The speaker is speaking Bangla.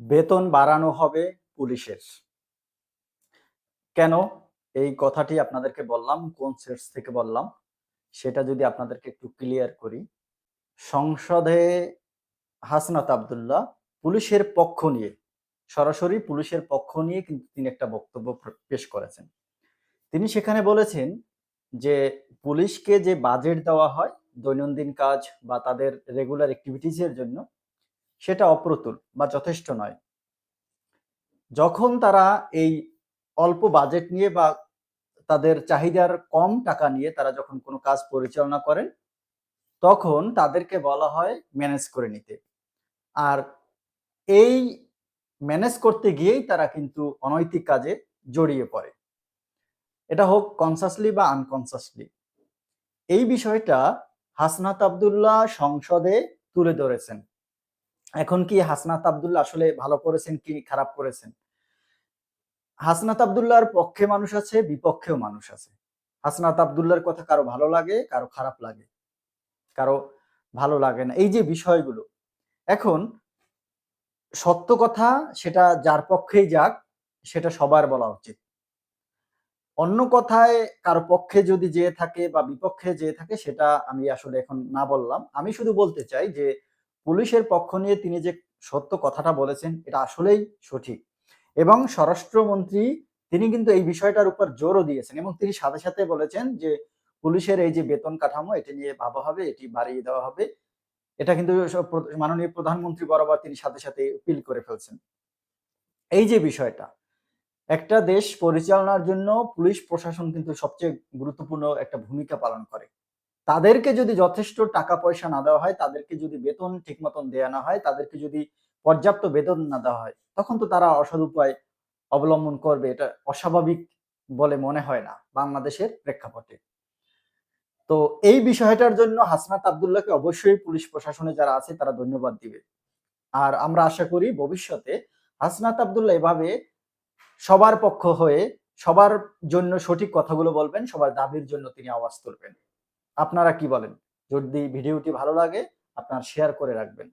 বেতন বাড়ানো হবে পুলিশের। কেন? এই কথাটি আপনাদেরকে বললাম, কোন সোর্স থেকে বললাম সেটা যদি আপনাদেরকে একটু ক্লিয়ার করি। সংসদে হাসনাত আব্দুল্লাহ পুলিশের পক্ষ নিয়ে, সরাসরি পুলিশের পক্ষ নিয়ে কিন্তু তিনি একটা বক্তব্য পেশ করেছেন। তিনি সেখানে বলেছেন যে পুলিশকে যে বাজেট দেওয়া হয় দৈনন্দিন কাজ বা তাদের রেগুলার অ্যাক্টিভিটিজ এর জন্য, সেটা অপ্রতুল বা যথেষ্ট নয়। যখন তারা এই অল্প বাজেট নিয়ে বা তাদের চাহিদার কম টাকা নিয়ে তারা যখন কোনো কাজ পরিচালনা করেন, তখন তাদেরকে বলা হয় ম্যানেজ করে নিতে। আর এই ম্যানেজ করতে গিয়েই তারা কিন্তু অনৈতিক কাজে জড়িয়ে পড়ে। এটা হোক কনসাসলি বা আনকনসাসলি। এই বিষয়টা হাসনাত আব্দুল্লাহ সংসদে তুলে ধরেছেন। এখন কি হাসনাত আব্দুল্লাহ আসলে ভালো করেছেন কি খারাপ করেছেন? হাসনাত আব্দুল্লাহর পক্ষে মানুষ আছে, বিপক্ষেও মানুষ আছে। হাসনাত আব্দুল্লাহর কথা কারো ভালো লাগে, কারো খারাপ লাগে, কারো ভালো লাগে না। এই যে বিষয়গুলো, এখন সত্য কথা সেটা যার পক্ষেই যাক, সেটা সবার বলা উচিত। অন্য কথায় কারো পক্ষে যদি যেয়ে থাকে বা বিপক্ষে যেয়ে থাকে সেটা আমি আসলে এখন না বললাম। আমি শুধু বলতে চাই যে পুলিশের পক্ষ নিয়ে তিনি যে সত্য কথাটা বলেছেন এটা আসলেই সঠিক। এবং স্বরাষ্ট্রমন্ত্রী তিনি কিন্তু এই বিষয়টার উপর জোরও দিয়েছেন এবং তিনি সাথে, সাথে বলেছেন যে পুলিশের এই যে বেতন কাঠামো এটা নিয়ে ভাবা হবে, এটি বাড়িয়ে দেওয়া হবে। এটা কিন্তু মাননীয় প্রধানমন্ত্রী বরাবর তিনি সাথে, সাথে আপিল করে ফেলছেন। এই যে বিষয়টা, একটা দেশ পরিচালনার জন্য পুলিশ প্রশাসন কিন্তু সবচেয়ে গুরুত্বপূর্ণ একটা ভূমিকা পালন করে। তাদেরকে যদি যথেষ্ট টাকা পয়সা না দেওয়া হয়, তাদেরকে যদি বেতন ঠিক মতন দেয়া না হয়, তাদেরকে যদি পর্যাপ্ত বেতন না দেওয়া হয়, তখন তো তারা অসৎ উপায় অবলম্বন করবে। এটা অস্বাভাবিক বলে মনে হয় না বাংলাদেশের প্রেক্ষাপটে। তো এই বিষয়টার জন্য হাসনাত আব্দুল্লাহকে অবশ্যই পুলিশ প্রশাসনে যারা আছে তারা ধন্যবাদ দিবে। আর আমরা আশা করি ভবিষ্যতে হাসনাত আব্দুল্লাহ এভাবে সবার পক্ষ হয়ে সবার জন্য সঠিক কথাগুলো বলবেন, সবার দাবির জন্য তিনি আওয়াজ তুলবেন। আপনারা কি বলেন? যদি ভিডিওটি ভালো লাগে আপনারা শেয়ার করে রাখবেন।